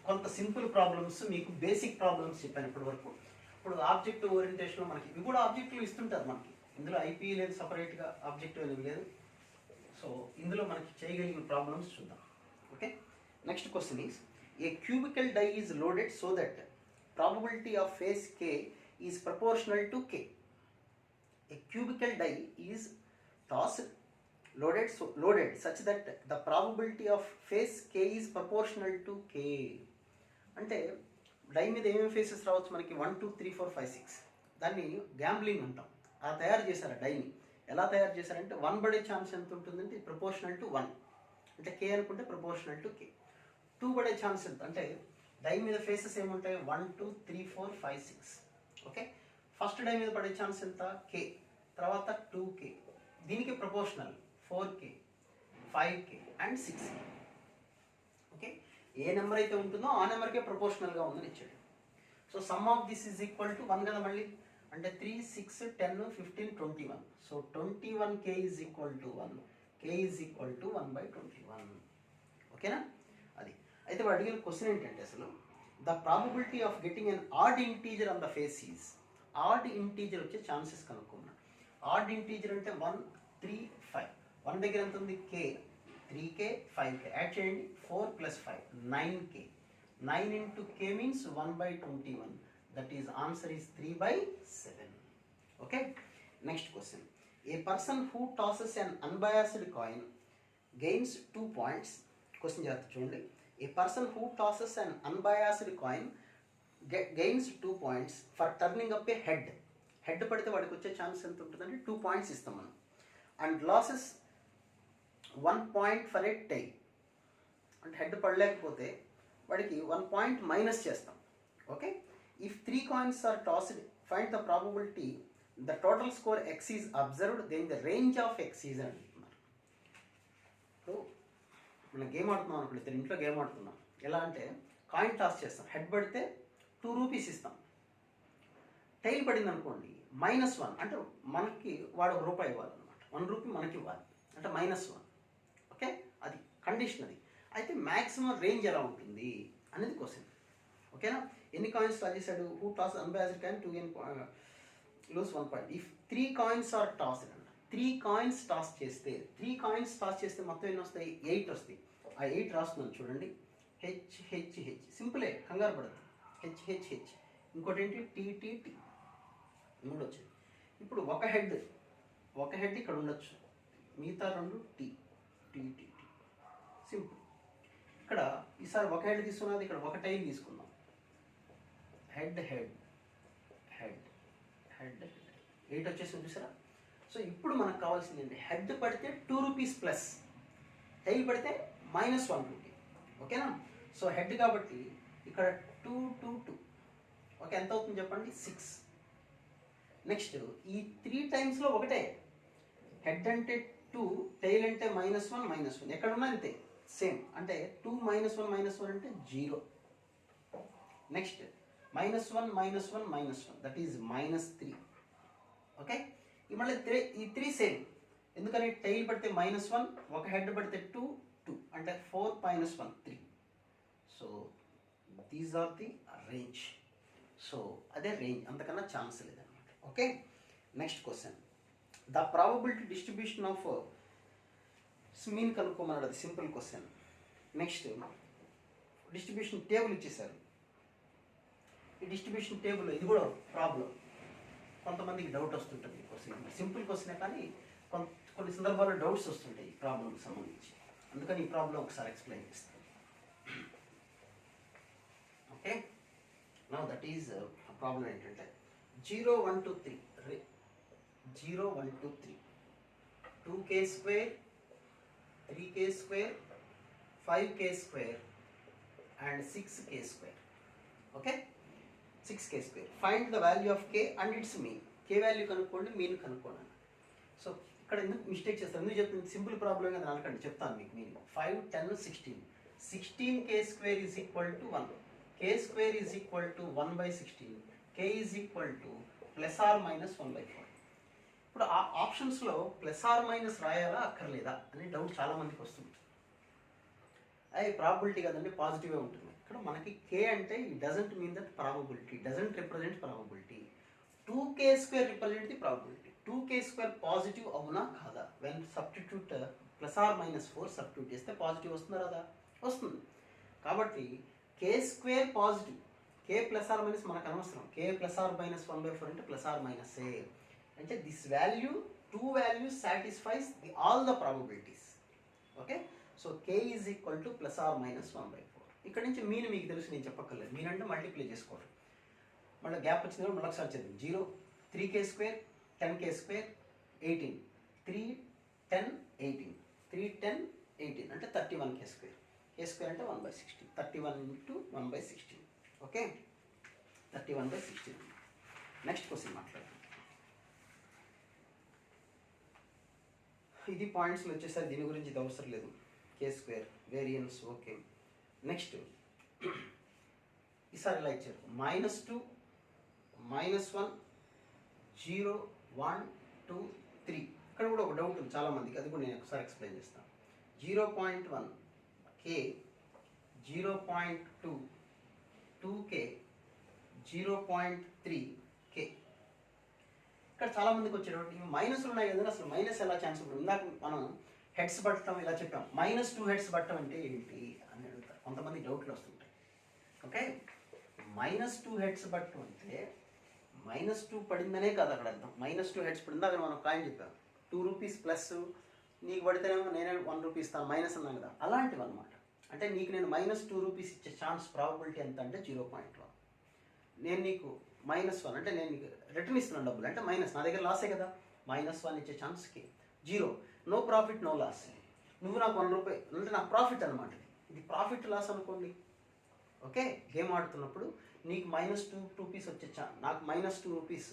కొంత సింపుల్ ప్రాబ్లమ్స్, మీకు బేసిక్ ప్రాబ్లమ్స్ చెప్పాను ఇప్పటి వరకు. ఇప్పుడు ఆబ్జెక్టివ్ ఓరియంటేషన్లో మనకి ఇవి కూడా ఆబ్జెక్టివ్ ఇస్తుంటారు మనకి, ఇందులో ఐపీ లేదు, సపరేట్గా ఆబ్జెక్టివ్ అనేది లేదు. సో ఇందులో మనకి చేయగలిగిన ప్రాబ్లమ్స్ చూద్దాం. Okay, next question is, a cubical die is loaded so that probability of face k is proportional to k. A cubical die is tossed loaded such that the probability of face k is proportional to k. అంటే డై మీద ఏమేమి ఫేసెస్ రావచ్చు మనకి? 1 2 3 4 5 6. దాన్ని గ్యాంబ్లింగ్ అంటాం. అలా తయారు చేశారు డైని. ఎలా తయారు చేశారంటే 1 పడే ఛాన్స్ ఎంత ఉంటుందంటే ప్రపోర్షనల్ టు 1, అంటే k అనుకుంటే ప్రపోర్షనల్ టు k. 2 పడే ఛాన్స్ ఎంత అంటే డై మీద ఫేసెస్ ఏముంటాయి? 1 2 3 4 5 6. ఓకే, ఫస్ట్ డై మీద పడే ఛాన్స్ ఎంత? k. తర్వాత 2k, దీనికి proportional 4k 5k and 6k. Okay, ఏ నెంబర్ అయితే ఉంటుందో ఆ నెంబర్కే ప్రపోర్షనల్గా ఉందని ఇచ్చాడు. So sum of this is equal to 1 కదా మళ్ళీ, అంటే 3 6 10 15 21. So 21k is equal to 1, k is equal to 1/21. ఓకేనా? అది అయితే వాడు అడిగిన క్వశ్చన్ ఏంటంటే అసలు the probability of getting an odd integer on the face is, odd integer వచ్చే ఛాన్సెస్ కనుక్కున్నాడు. ఆడ్ ఇంటీజర్ అంటే 1 3 5. 1 దగ్గర ఎంత ఉంది? k, 3k 5k యాడ్ చేయండి, 4 + 5 9k. 9 into k means 1/21. That is answer is 3/7. Okay, next question. A person who tosses an unbiased coin gains 2 points. Question జాగ్రత్త చూడండి. A person who tosses an unbiased coin gains 2 points for turning up a head. Head పడితే వాడికి వచ్చే ఛాన్స్ ఎంత ఉంటుందంటే 2 పాయింట్స్ ఇస్తాం మనం. And losses 1 point for a tie. అంటే హెడ్ పడలేకపోతే వాడికి 1 point మైనస్ చేస్తాం. Okay, if 3 coins are tossed find the probability the total score x is observed then the range of X is అని అంటున్నారు. ఇప్పుడు మనం గేమ్ ఆడుతున్నాం అనుకోండి, ఇద్దరు ఇంట్లో గేమ్ ఆడుతున్నాం. ఎలా అంటే కాయిన్ టాస్ చేస్తాం, హెడ్ పడితే 2 రూపీస్ ఇస్తాం, టైల్ పడింది అనుకోండి -1 అంటే మనకి వాడు ₹1 ఇవ్వాలన్నమాట, 1 రూపీ మనకి ఇవ్వాలి అంటే -1. ఓకే, అది కండిషన్. అది అయితే మ్యాక్సిమం రేంజ్ ఎలా ఉంటుంది అనేది క్వశ్చన్. ఓకేనా, ఎన్ని కాయిన్స్ టాస్ చేశాడు, who toss unbiased coin 2 lose 1 point. If 3 coins are tossed అంట, 3 కాయిన్స్ టాస్ చేస్తే, 3 కాయిన్స్ టాస్ చేస్తే మొత్తం ఎన్ని వస్తాయి, 8 వస్తాయి. ఆ 8 రాస్తున్నాను చూడండి, HHH, సింపులే, కంగారు పడదు, HHH. ఇంకోటి ఏంటి, TTT, 3 వచ్చాయి. ఇప్పుడు ఒక హెడ్ ఇక్కడ ఉండొచ్చు, మిగతా 2 TTT. సింపుల్. ఇక్కడ ఈసారి ఒక హెడ్ తీసుకున్నది, ఇక్కడ ఒక టైల్ తీసుకుందాం, హెడ్ 8 వచ్చేసి చూసారా. సో ఇప్పుడు మనకు కావాల్సింది ఏంటి, హెడ్ పడితే 2 రూపీస్ ప్లస్, టైల్ పడితే -1 రూపీ. ఓకేనా, సో హెడ్ కాబట్టి ఇక్కడ 2 2 2. ఓకే, ఎంత అవుతుంది చెప్పండి, 6. నెక్స్ట్ ఈ 3 టైమ్స్లో ఒకటే, హెడ్ అంటే 2, టైల్ అంటే -1 ఎక్కడ ఉన్నా అంతే సేమ్, అంటే 2 -1 అంటే 0. Next -1 that is -3. ఓకే, మళ్ళీ ఈ 3 సేమ్, ఎందుకని టైల్ పడితే -1, ఒక హెడ్ పడితే 2 అంటే 4 -1 3. So these are the range. So అదే రేంజ్, అంతకన్నా ఛాన్స్ లేదన్నమాట. Okay, next question, the probability distribution of mean కనుక్కోమన్నాడు, అది simple question. Next distribution table ఇచ్చేసారు. ఈ డిస్ట్రిబ్యూషన్ టేబుల్ ఇది కూడా ప్రాబ్లం, కొంతమందికి డౌట్ వస్తుంటుంది. క్వశ్చన్ సింపుల్ క్వశ్చనే కానీ కొన్ని సందర్భాల్లో డౌట్స్ వస్తుంటాయి ఈ ప్రాబ్లంకి సంబంధించి, అందుకని ఈ ప్రాబ్లం ఒకసారి ఎక్స్ప్లెయిన్ చేస్తాను. Okay, now that is problem ఏంటంటే 0 1 2 3 0 1 2 3 2k² 3k² 5k² and 6k². Okay, 6k². Find the value of k and it's mean. k value కనుక్కోండి, మీన్ కనుక్కోండి. సో ఇక్కడ ఎందుకు మిస్టేక్ చేస్తాను, ఎందుకు చెప్తుంది, సింపుల్ ప్రాబ్లం కదా అనకండి, చెప్తాను మీకు mean. 5 10 16 16k² is equal to 1, k² is equal to 1/16, k is equal to +or-1/4. ఇప్పుడు ఆ ఆప్షన్స్లో +or- రాయాలా అక్కర్లేదా అని డౌట్ చాలామందికి వస్తుంది. అది ప్రాబబిలిటీ కదండి, పాజిటివే ఉంటుంది. ఇక్కడ మనకి k అంటే it doesn't mean that probability, doesn't represent probability. 2k² represent the probability. 2k² positive అవునా కాదా, వెన్ సబ్స్టిట్యూట్ +or-4 సబ్స్టిట్యూట్ చేస్తే పాజిటివ్ వస్తుందా రాదా, వస్తుంది. కాబట్టి k² పాజిటివ్, k +or- మనకు అనవసరం, k +or-1/4 అంటే +or-, అంటే this value 2 values satisfies all the probabilities. Okay, so k is equal to +or-1/4. ఇక్కడ నుంచి మీన్ మీకు తెలుసు, నేను చెప్పక్కర్లేదు, మీన్ అంటే మల్టిప్లై చేసుకోవడం. మళ్ళీ గ్యాప్ వచ్చింది మళ్ళీ ఒకసారి చదివింది. 0 3k² 10k² 18 3 10 18 3 10 18 అంటే 31k². k² అంటే 1/16, 31 × 1/16. ఓకే, 31/16. నెక్స్ట్ క్వశ్చన్ మాట్లాడదాం. ఇది పాయింట్స్లో వచ్చేసరి దీని గురించి ఇది అవసరం లేదు, k² వేరియన్స్. ఓకే, నెక్స్ట్ ఈసారి ఇలా ఇచ్చారు, -2 -1 0 1 2 3. ఇక్కడ కూడా ఒక డౌట్ ఉంది చాలామందికి, అది కూడా నేను ఒకసారి ఎక్స్ప్లెయిన్ చేస్తాను. 0.1 k 0.2 2k 0.3 k. ఇక్కడ చాలామందికి వచ్చేటప్పుడు ఇవి మైనస్లు ఉన్నాయి కదండి, అసలు మైనస్ ఎలా ఛాన్స్ ఉంటుంది. ఇందాక మనం హెడ్స్ పట్టడం ఇలా చెప్పాం, -2 హెడ్స్ పట్టడం అంటే ఏంటి అని అడుగుతారు, కొంతమంది డౌట్లు వస్తుంటాయి. ఓకే, -2 హెడ్స్ పట్టడం అంటే -2 పడిందనే కాదు అక్కడ అర్థం. -2 హెడ్స్ పడింది, అక్కడ మనం కాయిన్ చెప్పాం 2 రూపీస్ ప్లస్, నీకు పడితేనేమో నేనే 1 రూపీ ఇస్తాను, మైనస్ అన్నాను కదా, అలాంటివి అనమాట. అంటే నీకు నేను -2 రూపీస్ ఇచ్చే ఛాన్స్ ప్రాబబిలిటీ ఎంత అంటే 0.1. నేను నీకు -1 అంటే నేను నీకు రిటర్న్ ఇస్తున్నాను డబ్బులు, అంటే మైనస్, నా దగ్గర లాసే కదా, -1 ఇచ్చే ఛాన్స్కి 0. No profit no loss. నువ్వు నాకు 1 రూపాయి అంటే నాకు ప్రాఫిట్ అనమాట, ఇది ప్రాఫిట్ లాస్ అనుకోండి. ఓకే, గేమ్ ఆడుతున్నప్పుడు నీకు -2 రూపీస్ వచ్చే ఛాన్స్, నాకు -2 రూపీస్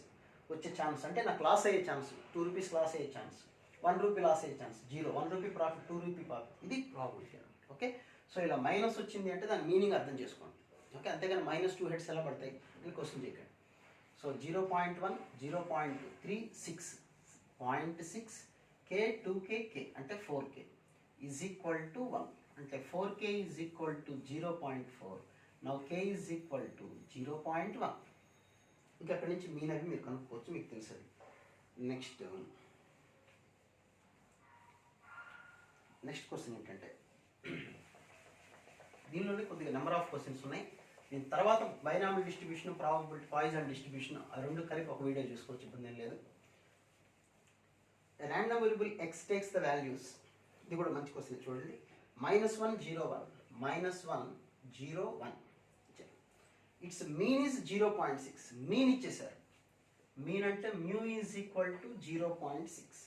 వచ్చే ఛాన్స్, అంటే నాకు లాస్ అయ్యే ఛాన్స్, 2 రూపీస్ లాస్ అయ్యే ఛాన్స్, 1 రూపీ లాస్ అయ్యే chance, 0. 1 rupee profit, 2 rupee profit. ఇది ప్రాబిలిటీ అనమాట. ఓకే, సో ఇలా మైనస్ వచ్చింది అంటే దాని మీనింగ్ అర్థం చేసుకోండి. ఓకే, అంతేగాని -2 హెడ్స్ ఎలా పడతాయి అని క్వశ్చన్ చేయకండి. సో 0.1, 0.36, 0.6, K, 2K, K అంటే 4K ఈజ్ ఈక్వల్ టు 1, అంటే 4K is equal to 0.4. Now K is equal to 0.1. ఇంకా అక్కడి నుంచి మీన్ అవి మీరు కనుక్కోవచ్చు, మీకు తెలుసు. నెక్స్ట్ క్వశ్చన్ ఏంటంటే, దీనిలోనే కొద్దిగా నెంబర్ ఆఫ్ క్వశ్చన్స్ ఉన్నాయి. దీని తర్వాత binomial distribution, probability, Poisson distribution, ఆ రెండు కలిపి ఒక వీడియో చూసుకోవచ్చు, ఇబ్బంది ఏం లేదు. Random variable X takes the values, ఇది కూడా మంచి క్వశ్చన్ చూడండి. -1, 0, 1, -1, 0, 1. It's mean is 0.6. మీన్ ఇచ్చేసారు. మీన్ అంటే mu is equal to 0.6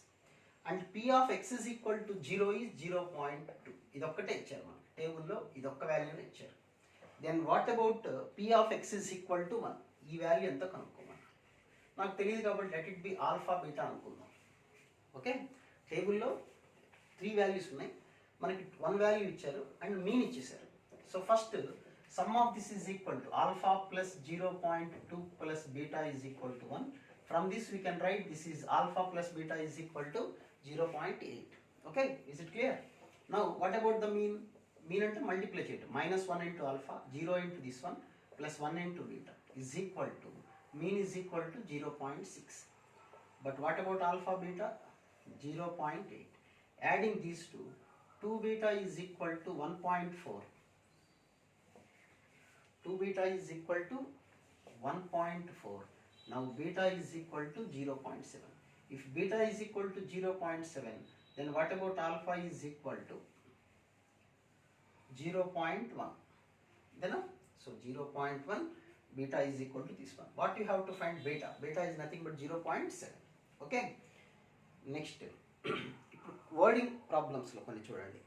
and P of X is equal to 0 is 0.2. ఇదొక్కటే ఇచ్చారు మనకి టేబుల్లో, ఇదొక్క వాల్యూనే ఇచ్చారు. Then what about P of X is equal to 1? ఈ వాల్యూ ఎంత కనుక్కోమని నాకు తెలియదు కాబట్టి let it be alpha beta అనుకుందాం. ఓకే, టేబుల్లో 3 వాల్యూస్ ఉన్నాయి, మనకి 1 వాల్యూ ఇచ్చారు అండ్ మీన్ ఇచ్చేసారు. So first sum of this is equal to alpha plus 0.2 plus beta is equal to 1. From this we can write this is alpha plus beta is equal to 0.8. Okay, is it clear? Now what about the mean? Mean ante multiply cheyadu. -1 into alpha, 0 into this one, plus 1 into beta is equal to, mean is equal to 0.6. But what about alpha beta? 0.8. Adding these two, 2 beta is equal to 1.4. 2 beta is equal to 1.4. Now beta is equal to 0.7. If beta is equal to 0.7, then what about alpha is equal to 0.1? Then so 0.1, beta is equal to this one. What you have to find beta? Beta is nothing but 0.7. Okay. Next, wording problems lo konni chudandi.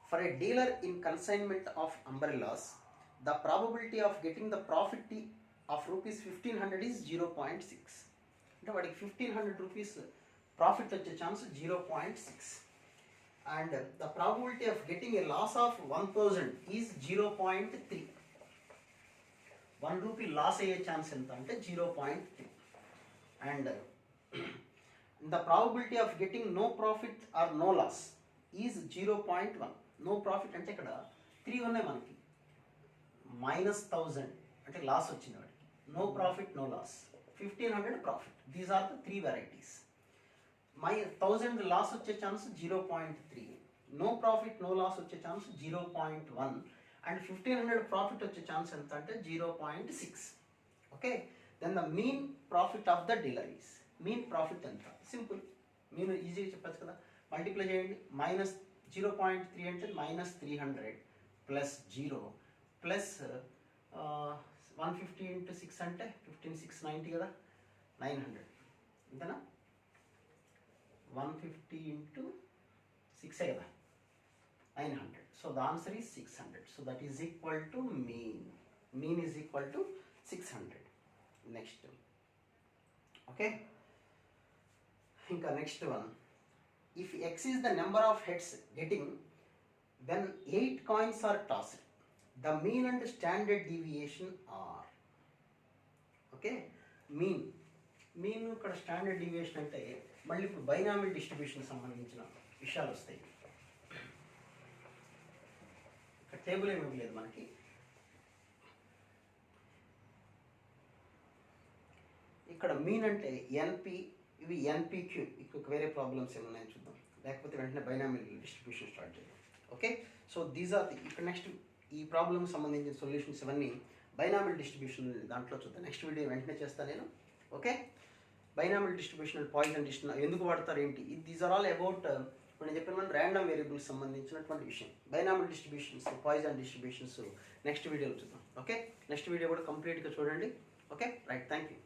For a dealer in consignment of umbrellas, the probability of getting the profit of rupees 1500 is 0.6. అంటే వాడికి 1500 రూపీస్ ప్రాఫిట్ వచ్చే chance 0.6. And the probability of getting a loss of 1000 is 0.3. 1 rupee loss అయ్యే ఛాన్స్ ఎంత అంటే 0.3. And the probability of getting no profit or no loss is 0.1. No profit అంటే ఇక్కడ 3 ఉన్నాయి మనకి. -1000 అంటే లాస్ వచ్చింది వాడికి, no profit no loss, 1500 profit. These are the 3 varieties. 1000 loss వచ్చే chance 0.3, no profit no loss వచ్చే ఛాన్స్ 0.1 అండ్ 1500 ప్రాఫిట్ వచ్చే ఛాన్స్ ఎంత అంటే 0.6. Okay, then the mean profit of the dealer is, mean profit ఎంత? సింపుల్, మీన్ ఈజీగా చెప్పచ్చు కదా, మల్టిప్లై చేయండి. -0.3 అంటే -300 ప్లస్ 0 ప్లస్ 150 into 6 అంటే 15,690 కదా, 900 ఇంతనా? 150 into 6 కదా, 900. So the answer is 600. So that is equal to mean. Mean is equal to 600. Next. Okay. Inka next one. If X is the number of heads getting when 8 coins are tossed, the mean and standard deviation are. Okay, mean ఇక్కడ స్టాండర్డ్ డీవియేషన్ అంటే మళ్ళీ ఇప్పుడు బైనామిల్ డిస్ట్రిబ్యూషన్ సంబంధించిన విషయాలు వస్తాయి. ఇక్కడ టేబుల్ ఏమి లేదు మనకి. ఇక్కడ మీన్ అంటే ఎన్పి, ఇవి ఎన్పిక్యూ. ఇక్కడ వేరే ప్రాబ్లమ్స్ ఏమున్నాయని చూద్దాం, లేకపోతే వెంటనే బైనామిల్ డిస్ట్రిబ్యూషన్ స్టార్ట్ చేద్దాం. Okay, so these are the, ఇక్కడ నెక్స్ట్ ఈ ప్రాబ్లమ్ సంబంధించిన సొల్యూషన్స్ ఇవన్నీ బైనామిల్ డిస్ట్రిబ్యూషన్ దాంట్లో చూద్దాం. నెక్స్ట్ వీడియో వెంటనే చేస్తాను నేను. Okay, binomial distribution, Poisson distribution ఎందుకు వాడతారు ఏంటి, దీస్ ఆర్ ఆల్ అబౌట్ ఇప్పుడు నేను చెప్పిన ర్యాండమ్ వేరియబుల్స్ సంబంధించినటువంటి విషయం. Binomial distributions, poison distributions next వీడియోలో చూద్దాం. ఓకే, నెక్స్ట్ వీడియో కూడా కంప్లీట్గా చూడండి. Okay, right, thank you.